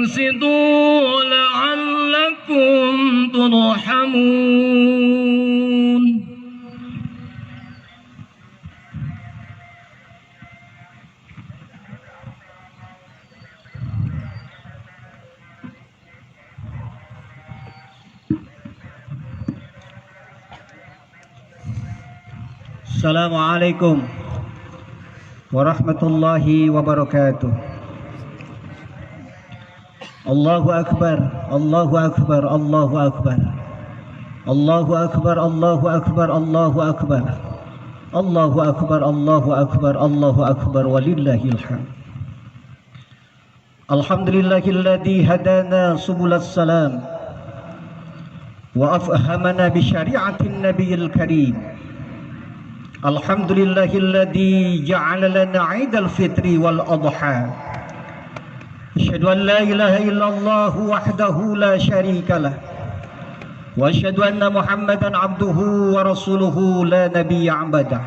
وأنصتوا لعلكم ترحمون. Assalamualaikum warahmatullahi wabarakatuh. Allahu akbar, Allahu akbar, Allahu akbar. Allahu akbar, Allahu akbar, Allahu akbar. Allahu akbar, Allahu akbar, Allahu akbar walillahil hamd. Alhamdulillahilladzi hadana subulas salam wa afhamana bi syari'atin nabiyil karim. Alhamdulillahilladzi ja'ala lana 'idal fitri wal adha. Asyhadu an la ilaha illallah wahdahu la syarika lah. Wa asyhadu anna Muhammadan 'abduhu wa rasuluhu la nabiyya ba'dah.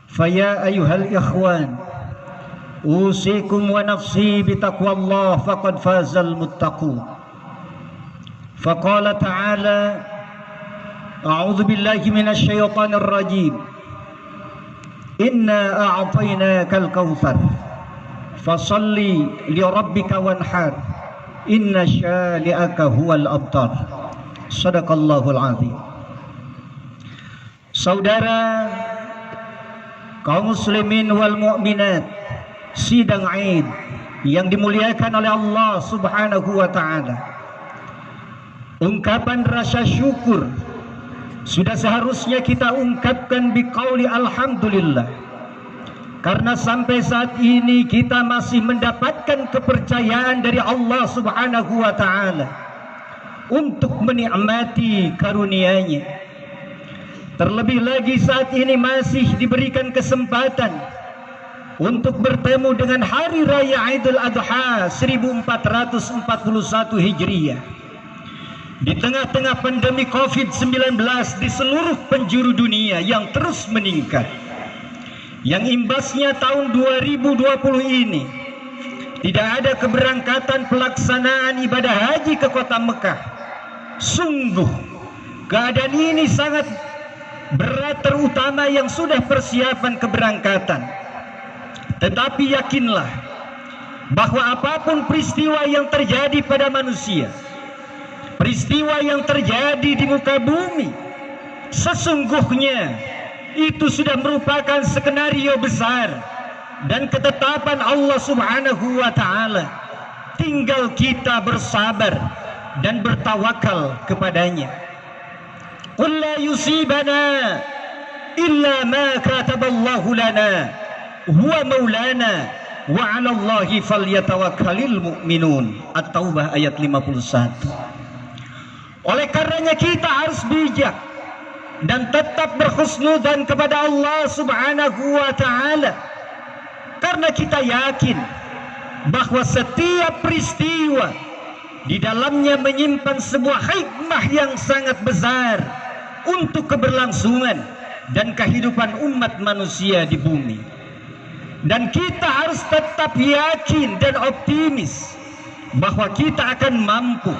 Fa ya ayyuhal ikhwan, usikum wa nafsi bi taqwallah faqad fazal muttaqun. Faqala ta'ala A'udzu billahi minasy syaithanir rajim. Inna a'tainakal kautsar fashalli li rabbika wanhar. Inna syani'aka huwal abtar. Shadaqallahul azim. Saudara kaum muslimin wal mukminat, sidang Id yang dimuliakan oleh Allah Subhanahu wa taala. Ungkapan rasa syukur sudah seharusnya kita ungkapkan biqauli alhamdulillah, karena sampai saat ini kita masih mendapatkan kepercayaan dari Allah Subhanahu wa taala untuk menikmati karunia-Nya. Terlebih lagi saat ini masih diberikan kesempatan untuk bertemu dengan hari raya Idul Adha 1441 Hijriah. Di tengah-tengah pandemi COVID-19 di seluruh penjuru dunia yang terus meningkat, yang imbasnya tahun 2020 ini tidak ada keberangkatan pelaksanaan ibadah haji ke kota Mekah. Sungguh keadaan ini sangat berat, terutama yang sudah persiapan keberangkatan. Tetapi yakinlah bahwa apapun peristiwa yang terjadi pada manusia, peristiwa yang terjadi di muka bumi, sesungguhnya itu sudah merupakan skenario besar dan ketetapan Allah Subhanahu wa taala. Tinggal kita bersabar dan bertawakal kepadanya. Qul la yusibana illa ma kataballahu lana huwa maulana wa 'ala Allahi falyatawakkalul mu'minun. At-Taubah ayat 51. Oleh karenanya kita harus bijak dan tetap berhusnudzan kepada Allah Subhanahu wa taala, karena kita yakin bahwa setiap peristiwa di dalamnya menyimpan sebuah hikmah yang sangat besar untuk keberlangsungan dan kehidupan umat manusia di bumi. Dan kita harus tetap yakin dan optimis bahwa kita akan mampu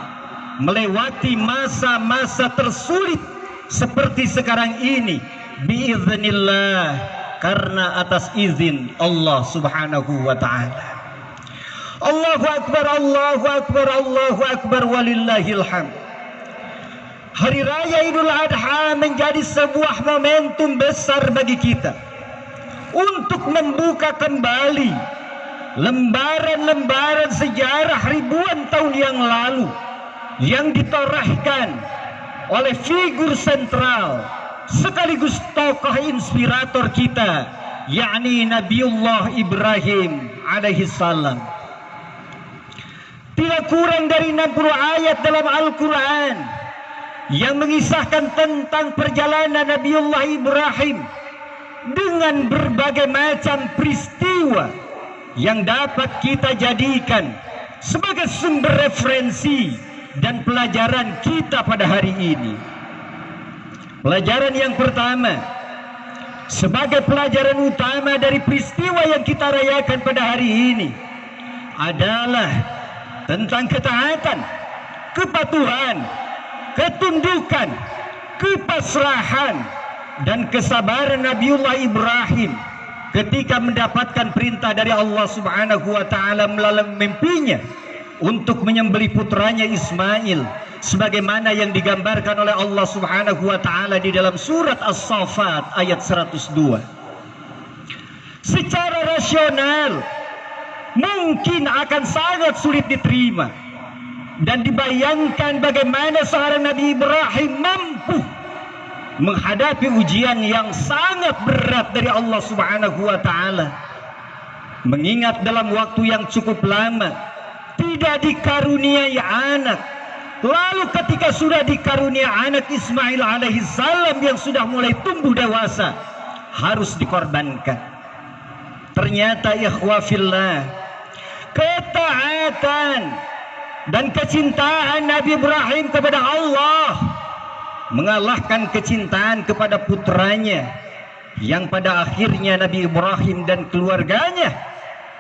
melewati masa-masa tersulit seperti sekarang ini biiznillah, karena atas izin Allah Subhanahu wa taala. Allahu akbar, Allahu akbar, Allahu akbar walillahil hamd. Hari raya Idul Adha menjadi sebuah momentum besar bagi kita untuk membuka kembali lembaran-lembaran sejarah ribuan tahun yang lalu yang ditorehkan oleh figur sentral sekaligus tokoh inspirator kita, yakni Nabiullah Ibrahim alaihi salam. Tidak kurang dari 60 ayat dalam Al-Quran yang mengisahkan tentang perjalanan Nabiullah Ibrahim dengan berbagai macam peristiwa yang dapat kita jadikan sebagai sumber referensi dan pelajaran kita pada hari ini. Pelajaran yang pertama, sebagai pelajaran utama dari peristiwa yang kita rayakan pada hari ini, adalah tentang ketaatan, kepatuhan, ketundukan, kepasrahan, dan kesabaran Nabiullah Ibrahim ketika mendapatkan perintah dari Allah Subhanahu wa taala melalui mimpinya untuk menyembelih putranya Ismail, sebagaimana yang digambarkan oleh Allah Subhanahu wa taala di dalam surat As-Saffat ayat 102. Secara rasional mungkin akan sangat sulit diterima dan dibayangkan bagaimana seorang Nabi Ibrahim mampu menghadapi ujian yang sangat berat dari Allah Subhanahu wa taala, mengingat dalam waktu yang cukup lama tidak dikaruniai anak. Lalu ketika sudah dikaruniai anak Ismail alaihissalam yang sudah mulai tumbuh dewasa, harus dikorbankan. Ternyata ikhwah fillah, ketaatan dan kecintaan Nabi Ibrahim kepada Allah mengalahkan kecintaan kepada putranya, yang pada akhirnya Nabi Ibrahim dan keluarganya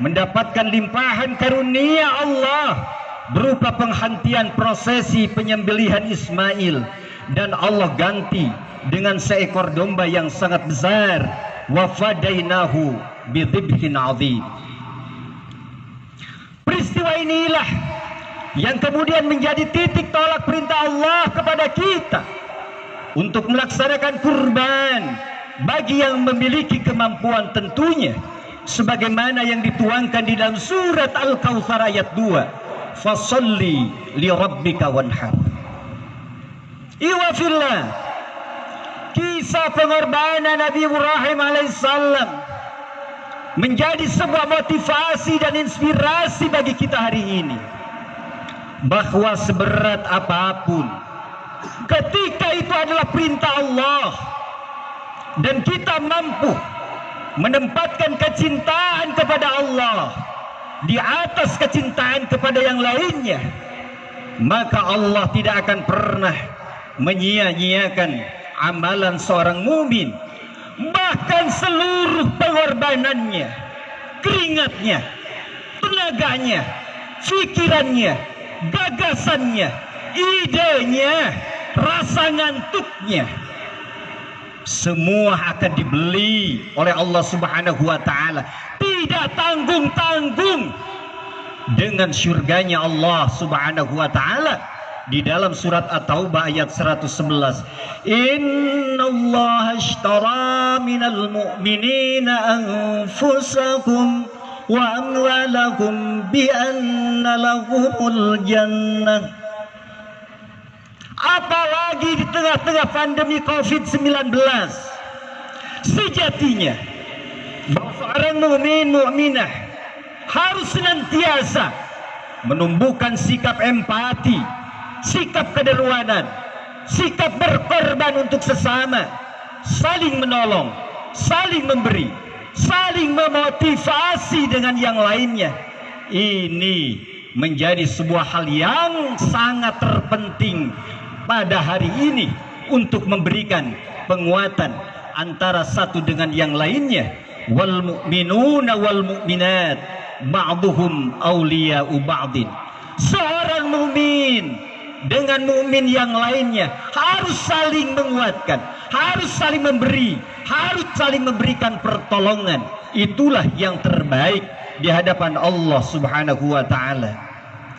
mendapatkan limpahan karunia Allah berupa penghentian prosesi penyembelihan Ismail, dan Allah ganti dengan seekor domba yang sangat besar. Wa fadainahu bidhibhin azim. Peristiwa inilah yang kemudian menjadi titik tolak perintah Allah kepada kita untuk melaksanakan kurban bagi yang memiliki kemampuan tentunya, sebagaimana yang dituangkan di dalam surat Al-Kautsar ayat 2, fasalli li rabbika wanhar. Iwafillah, kisah pengorbanan Nabi Ibrahim alaihissalam menjadi sebuah motivasi dan inspirasi bagi kita hari ini, bahwa seberat apapun ketika itu adalah perintah Allah dan kita mampu menempatkan kecintaan kepada Allah di atas kecintaan kepada yang lainnya, maka Allah tidak akan pernah menyia-nyiakan amalan seorang mukmin. Bahkan seluruh pengorbanannya, keringatnya, tenaganya, pikirannya, gagasannya, idenya, rasa ngantuknya, semua akan dibeli oleh Allah Subhanahu wa taala, tidak tanggung-tanggung, dengan surganya Allah Subhanahu wa taala. Di dalam surat At-Taubah ayat 111, innallaha ashtara minal mu'minina anfusakum wa amwalakum bi anna lahumul jannah. Apalagi di tengah-tengah pandemi COVID-19, sejatinya bahwa seorang mukmin mukminah harus senantiasa menumbuhkan sikap empati, sikap kedermawanan, sikap berkorban untuk sesama, saling menolong, saling memberi, saling memotivasi dengan yang lainnya. Ini menjadi sebuah hal yang sangat terpenting pada hari ini untuk memberikan penguatan antara satu dengan yang lainnya. Wal mu'minuna wal mu'minat ba'duhum awliya'u ba'din. Seorang mukmin dengan mukmin yang lainnya harus saling menguatkan, harus saling memberi, harus saling memberikan pertolongan. Itulah yang terbaik di hadapan Allah Subhanahu wa taala.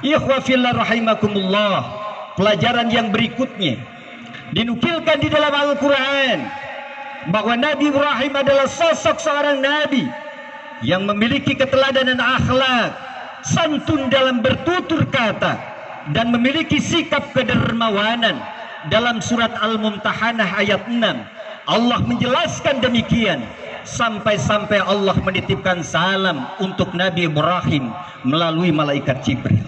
Ikhwa fillah rahimakumullah, pelajaran yang berikutnya dinukilkan di dalam Al-Quran bahwa Nabi Ibrahim adalah sosok seorang nabi yang memiliki keteladanan akhlak, santun dalam bertutur kata, dan memiliki sikap kedermawanan. Dalam surat Al-Mumtahanah ayat 6, Allah menjelaskan demikian, sampai-sampai Allah menitipkan salam untuk Nabi Ibrahim melalui malaikat Jibril.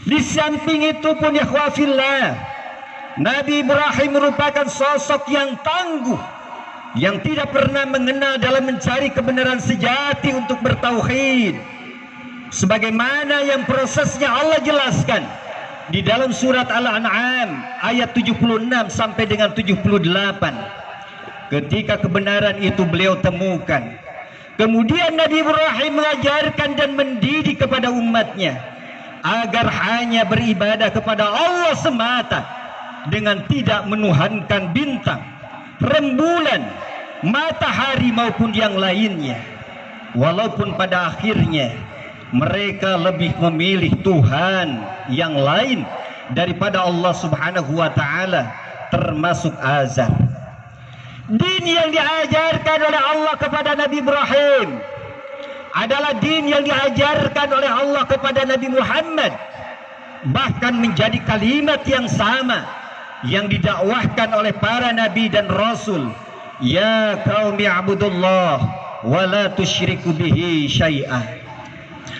Di samping itu pun ya khawafillah, Nabi Ibrahim merupakan sosok yang tangguh, yang tidak pernah mengenal dalam mencari kebenaran sejati untuk bertauhid, sebagaimana yang prosesnya Allah jelaskan di dalam surat Al-An'am ayat 76 sampai dengan 78. Ketika kebenaran itu beliau temukan, kemudian Nabi Ibrahim mengajarkan dan mendidik kepada umatnya agar hanya beribadah kepada Allah semata dengan tidak menuhankan bintang, rembulan, matahari maupun yang lainnya. Walaupun pada akhirnya mereka lebih memilih Tuhan yang lain daripada Allah Subhanahu wa taala, termasuk azan. Din yang diajarkan oleh Allah kepada Nabi Ibrahim adalah din yang diajarkan oleh Allah kepada Nabi Muhammad, bahkan menjadi kalimat yang sama yang didakwahkan oleh para nabi dan rasul. Ya qaumi abudullah wa la tusyriku bihi syai'ah.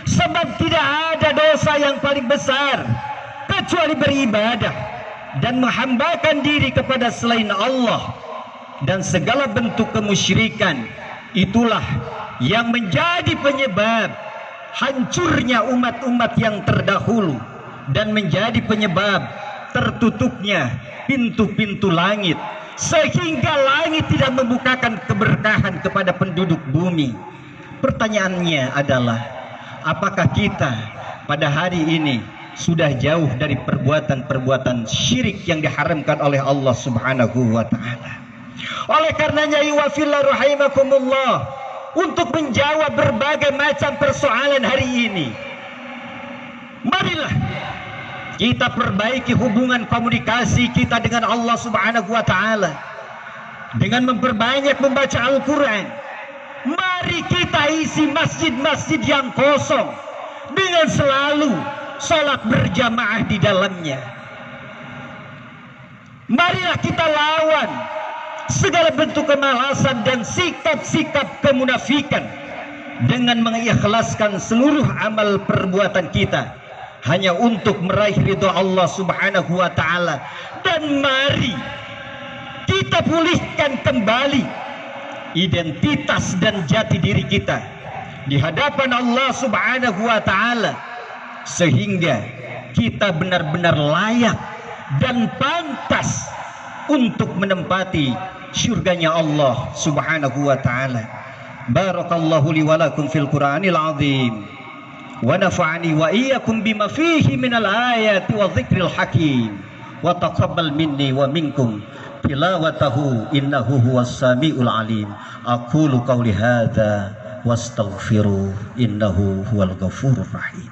Sebab tidak ada dosa yang paling besar kecuali beribadah dan menghambakan diri kepada selain Allah, dan segala bentuk kemusyrikan itulah yang menjadi penyebab hancurnya umat-umat yang terdahulu dan menjadi penyebab tertutupnya pintu-pintu langit, sehingga langit tidak membukakan keberkahan kepada penduduk bumi. Pertanyaannya adalah, apakah kita pada hari ini sudah jauh dari perbuatan-perbuatan syirik yang diharamkan oleh Allah Subhanahu wa taala? Oleh karenanya, wa fillah rahimakumullah, untuk menjawab berbagai macam persoalan hari ini, marilah kita perbaiki hubungan komunikasi kita dengan Allah Subhanahu wa taala dengan memperbanyak membaca Al-Quran. Mari kita isi masjid-masjid yang kosong dengan selalu salat berjamaah di dalamnya. Marilah kita lawan segala bentuk kemalasan dan sikap-sikap kemunafikan dengan mengikhlaskan seluruh amal perbuatan kita hanya untuk meraih ridha Allah Subhanahu wa taala. Dan mari kita pulihkan kembali identitas dan jati diri kita di hadapan Allah Subhanahu wa taala, sehingga kita benar-benar layak dan pantas untuk menempati syurganya Allah Subhanahu wa taala. Barakallahu li wa lakum fil Qur'anil azim wa nafa'ani wa iyyakum bima fihi minal ayati wa dzikril hakim wa taqabbal minni wa minkum tilawatahu innahu huwas samiul alim. Aqulu qawli hadza wastaghfiru innahu huwal ghafurur rahim.